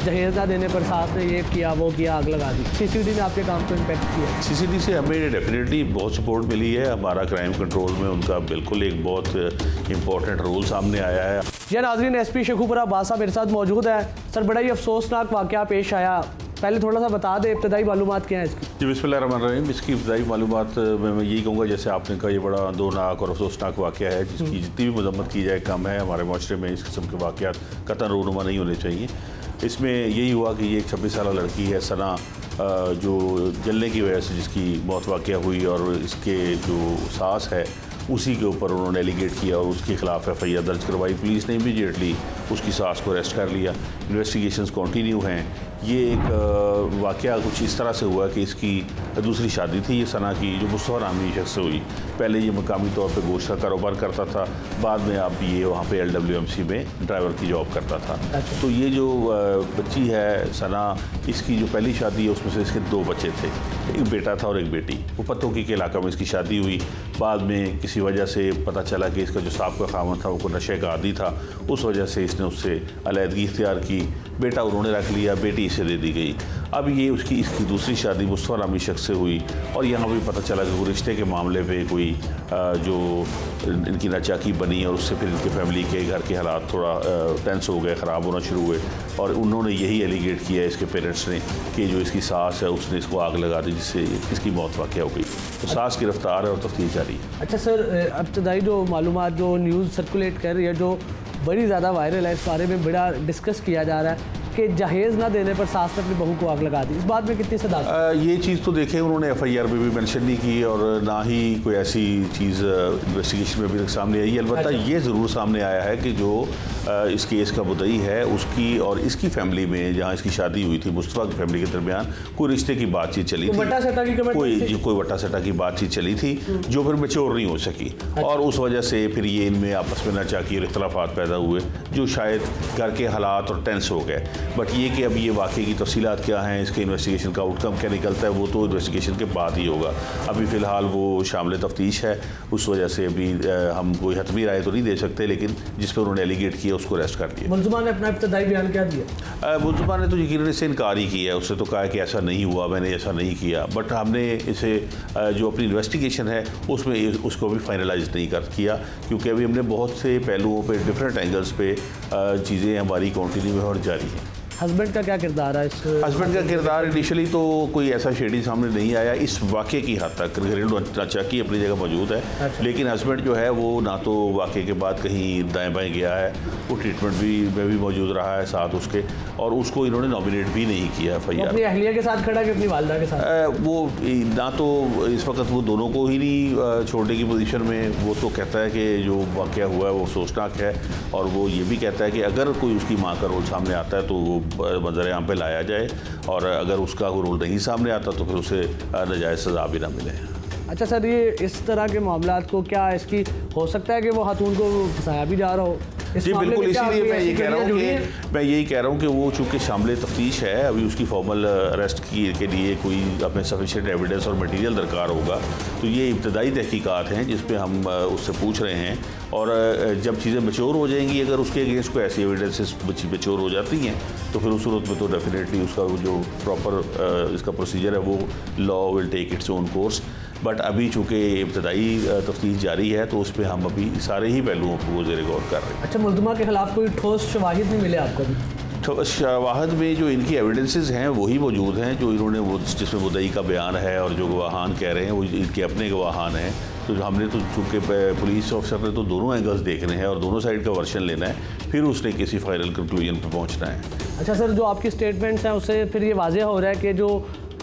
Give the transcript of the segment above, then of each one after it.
जहेज ना देने पर सास ने ये किया वो किया, आग लगा दी। सीसीडी ने आपके काम को इम्पेक्ट किया? सीसीडी से हमें डेफिनेटली बहुत सपोर्ट मिली है। हमारा क्राइम कंट्रोल में उनका बिल्कुल एक बहुत इंपॉर्टेंट रोल सामने आया है। यह नाज़रीन एसपी शेखुपुरा अब्बास साहब मेरे साथ मौजूद है। सर, बड़ा ही अफसोसनाक वाक़या पेश आया, पहले थोड़ा सा बता दें इब्तदाई मालूमात क्या है इसकी? जी बिस्मिल्लाहिर्रहमानिर्रहीम। इसकी इब्तदाई मालूमात मैं यही कहूँगा, जैसे आपने कहा, ये बड़ा दौरनाक और अफसोसनाक वाक़या है जिसकी जितनी भी मजम्मत की जाए कम है। हमारे माशरे में इस किस्म के वाक़यात कतई रूनुमा नहीं होने चाहिए। इसमें यही हुआ कि ये एक 26 साल लड़की है सना, जो जलने की वजह से जिसकी मौत वाक़या हुई, और इसके जो सास है उसी के ऊपर उन्होंने एलिगेट किया और उसके खिलाफ FIR दर्ज करवाई। पुलिस ने इमीडिएटली उसकी सास को अरेस्ट कर लिया। इन्वेस्टिगेशंस कंटिन्यू हैं। ये एक वाक़या कुछ इस तरह से हुआ कि इसकी दूसरी शादी थी ये सना की, जो मुस्तफ़ा नामी शख्स से हुई। पहले ये मकामी तौर पे गोश्त का कारोबार करता था, बाद में अब ये वहाँ पे LWMC में ड्राइवर की जॉब करता था। तो ये जो बच्ची है सना, इसकी जो पहली शादी है उसमें से इसके 2 बच्चे थे, एक बेटा था और एक बेटी। वो पत्तों के इलाका में इसकी शादी हुई। बाद में किसी वजह से पता चला कि इसका जो साहब का खामन था वो नशे का आदी था, उस वजह से इसने उससे अलहदगी इख्तियार की। बेटा उन्होंने रख लिया, बेटी इसे दे दी गई। अब ये इसकी दूसरी शादी मुस्तफ़ा नामी शख्स से हुई, और यहाँ भी पता चला कि वो रिश्ते के मामले पे कोई जो इनकी नाचाकी बनी, और उससे फिर इनके फैमिली के घर के हालात थोड़ा टेंस हो गए, ख़राब होना शुरू हुए। और उन्होंने यही एलिगेट किया इसके पेरेंट्स ने कि जो इसकी सास है उसने इसको आग लगा दी, जिससे इसकी मौत वाक़या हो गई। तो सास गिरफ्तार है और तफ्तीश जारी है। अच्छा सर, इब्तदाई जो मालूमात जो न्यूज़ सर्कुलेट कर रही है, जो बड़ी ज़्यादा वायरल है, इस बारे में बड़ा डिस्कस किया जा रहा है कि जहेज़ ना देने पर सास ने अपनी बहू को आग लगा दी। इस बात में कितनी सदाकत? ये चीज़ तो देखें उन्होंने FIR में भी मेंशन नहीं की, और ना ही कोई ऐसी चीज़ इन्वेस्टिगेशन में अभी तक सामने आई है। अलबत्ता ये ज़रूर सामने आया है कि जो इस केस का मुद्दई है उसकी और इसकी फैमिली में, जहाँ इसकी शादी हुई थी, मुस्तफ़ा की फैमिली के दरमियान कोई रिश्ते की बातचीत चली थी, कोई वटा सटा की बातचीत चली थी, जो फिर मैच्योर नहीं हो सकी। और उस वजह से फिर ये इनमें आपस में नाचाकी और इख्तलाफात पैदा हुए, जो शायद घर के हालात और टेंस हो गए। बट ये कि अब ये वाक़े की तफसीलात क्या हैं, इसके इन्वेस्टिगेशन का आउटकम क्या निकलता है, वो तो इन्वेस्टिगेशन के बाद ही होगा। अभी फ़िलहाल वो शामिल तफ्तीश है, उस वजह से अभी हम कोई हतमी राय तो नहीं दे सकते, लेकिन जिस पर उन्होंने एलिगेट किया उसको अरेस्ट कर दिया। मुलज़िमा ने अपना इब्तदाई बयान क्या दिया? मुलज़िमा ने तो यकीनन इससे इनकार ही किया है। उससे तो कहा कि ऐसा नहीं हुआ, मैंने ऐसा नहीं किया। बट हमने इसे जो अपनी इन्वेस्टिगेशन है उसमें उसको भी फाइनलाइज नहीं किया, क्योंकि अभी हमने बहुत से पहलुओं पे, डिफरेंट एंगल्स पे चीज़ें हमारी कंटिन्यू है और जारी हैं। हस्बैंड का क्या किरदार है? हस्बैंड का किरदार इनिशियली तो कोई ऐसा शेडी सामने नहीं आया इस वाक़े की हद तक। घरेलू नाचाकी अपनी जगह मौजूद है। अच्छा। लेकिन हस्बैंड जो है वो ना तो वाक़े के बाद कहीं दाएं बाएं गया है, वो ट्रीटमेंट में भी मौजूद रहा है साथ उसके, और उसको इन्होंने नॉमिनेट भी नहीं किया FIR। अपनी अहलिया के साथ खड़ा कि अपनी वालदा के साथ? वो ना तो इस वक्त वो दोनों को ही नहीं छोड़ने की पोजीशन में। वो तो कहता है कि जो वाक़या हुआ है वो अफसोसनाक है, और वो ये भी कहता है कि अगर कोई उसकी माँ का रोल सामने आता है तो वो मंजर आम पे लाया जाए, और अगर उसका कोई रोल नहीं सामने आता तो फिर उसे नाजायज़ सज़ा भी ना मिले। अच्छा सर, ये इस तरह के मामलात को क्या इसकी हो सकता है कि वो खातून को फंसाया भी जा रहा हो? जी बिल्कुल, इसीलिए मैं यही कह रहा हूँ कि वो चूँकि शामिल तफ्तीश है, अभी उसकी फॉर्मल अरेस्ट के लिए कोई अपने सफिशिएंट एविडेंस और मटेरियल दरकार होगा। तो ये इब्तदाई तहकीकात हैं जिस पे हम उससे पूछ रहे हैं, और जब चीज़ें मैच्योर हो जाएंगी, अगर उसके अगेंस्ट कोई ऐसी एविडेंसेस मैच्योर हो जाती हैं तो फिर उस सूरत में तो डेफिनेटली उसका जो प्रॉपर इसका प्रोसीजर है वो law will take its own course. But अभी चूँकि इब्तदाई तफ्तीश जारी है तो उस पर हम अभी सारे ही पहलुओं को ज़ेर गौर कर रहे हैं। अच्छा, मुलज़िमा के खिलाफ कोई ठोस शवाहिद नहीं मिले आपको? तो शवाहद में जो इनकी एविडेंसेस हैं वही मौजूद हैं, जो इन्होंने वो जिसमें मुद्दई का बयान है और जो गवाहान कह रहे हैं वो इनके अपने गवाहान हैं। तो हमने तो चूँकि पुलिस ऑफिसर ने तो दोनों एंगल्स देखने हैं और दोनों साइड का वर्शन लेना है, फिर उसने किसी फाइनल कंक्लूजन पर पहुँचना है। अच्छा सर, जो आपकी स्टेटमेंट्स हैं उससे फिर ये वाज़ेह हो रहा है कि जो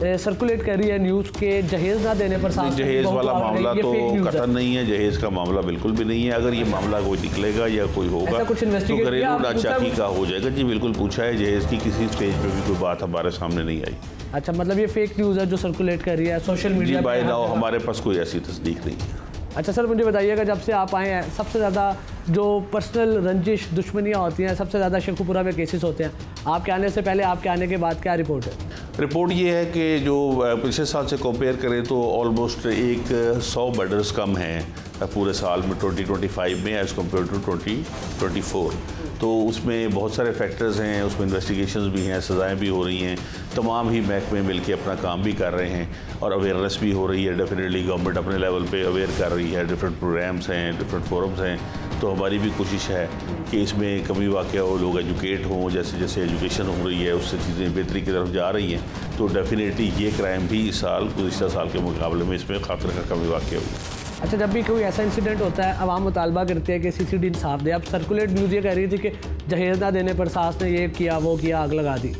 सर्कुलेट कर रही है न्यूज़ के जहेज़ ना देने पर साथ, जहेज़ वाला मामला तो कतई नहीं है। जहेज़ का मामला बिल्कुल भी नहीं है। अगर ये मामला कोई निकलेगा या कोई होगा तो घरेलू नाचाकी का हो जाएगा। जी बिल्कुल पूछा है, जहेज़ की किसी स्टेज पे भी कोई बात हमारे सामने नहीं आई। अच्छा, मतलब ये फेक न्यूज़ है जो सर्कुलेट कर रही है सोशल मीडिया पे? बाय नाउ हमारे पास कोई ऐसी तस्दीक नहीं है। अच्छा सर, मुझे बताइएगा, जब से आप आए हैं सबसे ज़्यादा जो पर्सनल रंजिश दुश्मनियाँ होती हैं, सबसे ज़्यादा शेखुपुरा में केसेस होते हैं, आपके आने से पहले, आपके आने के बाद, क्या रिपोर्ट है? रिपोर्ट ये है कि जो पिछले साल से कंपेयर करें तो ऑलमोस्ट 100 मर्डर्स कम हैं पूरे साल में 2025 में एज़ कम्पेयर टू 2024। तो उसमें बहुत सारे फैक्टर्स हैं, उसमें इन्वेस्टिगेशंस भी हैं, सज़ाएँ भी हो रही हैं, तमाम ही महकमे मिल के अपना काम भी कर रहे हैं और अवेयरनेस भी हो रही है। डेफिनेटली गवर्नमेंट अपने लेवल पे अवेयर कर रही है, डिफरेंट प्रोग्राम्स हैं, डिफरेंट फोरम्स हैं। तो हमारी भी कोशिश है कि इसमें कमी वाक़ हो, लोग एजुकेट हों, जैसे जैसे एजुकेशन हो रही है उससे चीज़ें बेहतरी की तरफ जा रही हैं। तो डेफिनेटली ये क्राइम भी इस साल गुज़िश्ता साल के मुकाबले में इसमें ख़ातिर का कमी वाक़ होगी। अच्छा, जब भी कोई ऐसा इंसिडेंट होता है, आवाम मुतालबा करती है कि सीसीडी इंसाफ दे। अब सर्कुलेट न्यूज़ ये कह रही थी कि जहेज़ ना देने पर सास ने ये किया वो किया, आग लगा दी।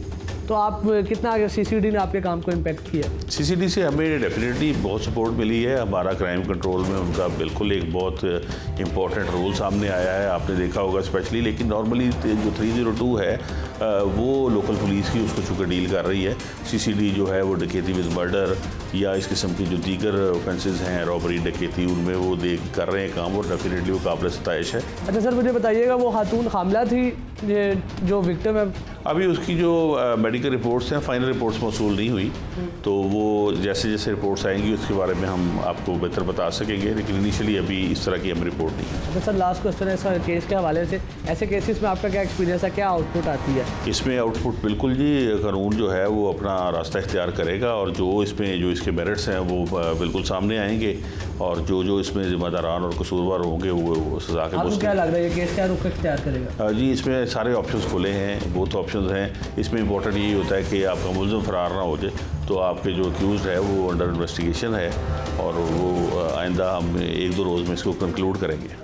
तो आप कितना सीसीडी ने आपके काम को इम्पेक्ट किया? सीसीडी से हमें डेफिनेटली बहुत सपोर्ट मिली है। हमारा क्राइम कंट्रोल में उनका बिल्कुल एक बहुत इम्पॉर्टेंट रोल सामने आया है, आपने देखा होगा स्पेशली। लेकिन नॉर्मली जो 302 है वो लोकल पुलिस की उसको चूँकि डील कर रही है। सीसीडी जो है वो डकैती विद मर्डर या इस किस्म की जो दीगर ऑफेंसेस हैं, रॉबरी, डकैती, उनमें वो कर रहे हैं काम और डेफिनेटली वो काबिल सताइश है। अच्छा सर, मुझे बताइएगा वो खातून हामला थी जो विक्टिम है, अभी उसकी जो मेडिकल रिपोर्ट्स हैं, फाइनल रिपोर्ट्स मौसूल नहीं हुई, तो वो जैसे जैसे रिपोर्ट्स आएंगी उसके बारे में हम आपको बेहतर बता सकेंगे। लेकिन इनिशियली अभी इस तरह की हम रिपोर्ट नहीं है। अच्छा सर, लास्ट क्वेश्चन है सर, केस के हवाले से ऐसे केसेस में आपका क्या एक्सपीरियंस है, क्या आउटपुट आती है? इसमें आउटपुट बिल्कुल जी, कानून जो है वो अपना रास्ता इख्तियार करेगा और जो इसके मेरिट्स हैं वो बिल्कुल सामने आएंगे और जो इसमें जिम्मेदारान और कसूरवार होंगे वो सजा के। आपको क्या लग रहा है ये केस क्या रुख इख्तियार करेगा? जी, इसमें सारे ऑप्शंस खुले हैं, बहुत ऑप्शंस हैं। इसमें इंपॉर्टेंट यही होता है कि आपका मुलज़िम फरार ना हो जाए, तो आपके जो अक्यूज़ है वो अंडर इन्वेस्टिगेशन है और वो आइंदा हम 1-2 रोज़ में इसको कंक्लूड करेंगे।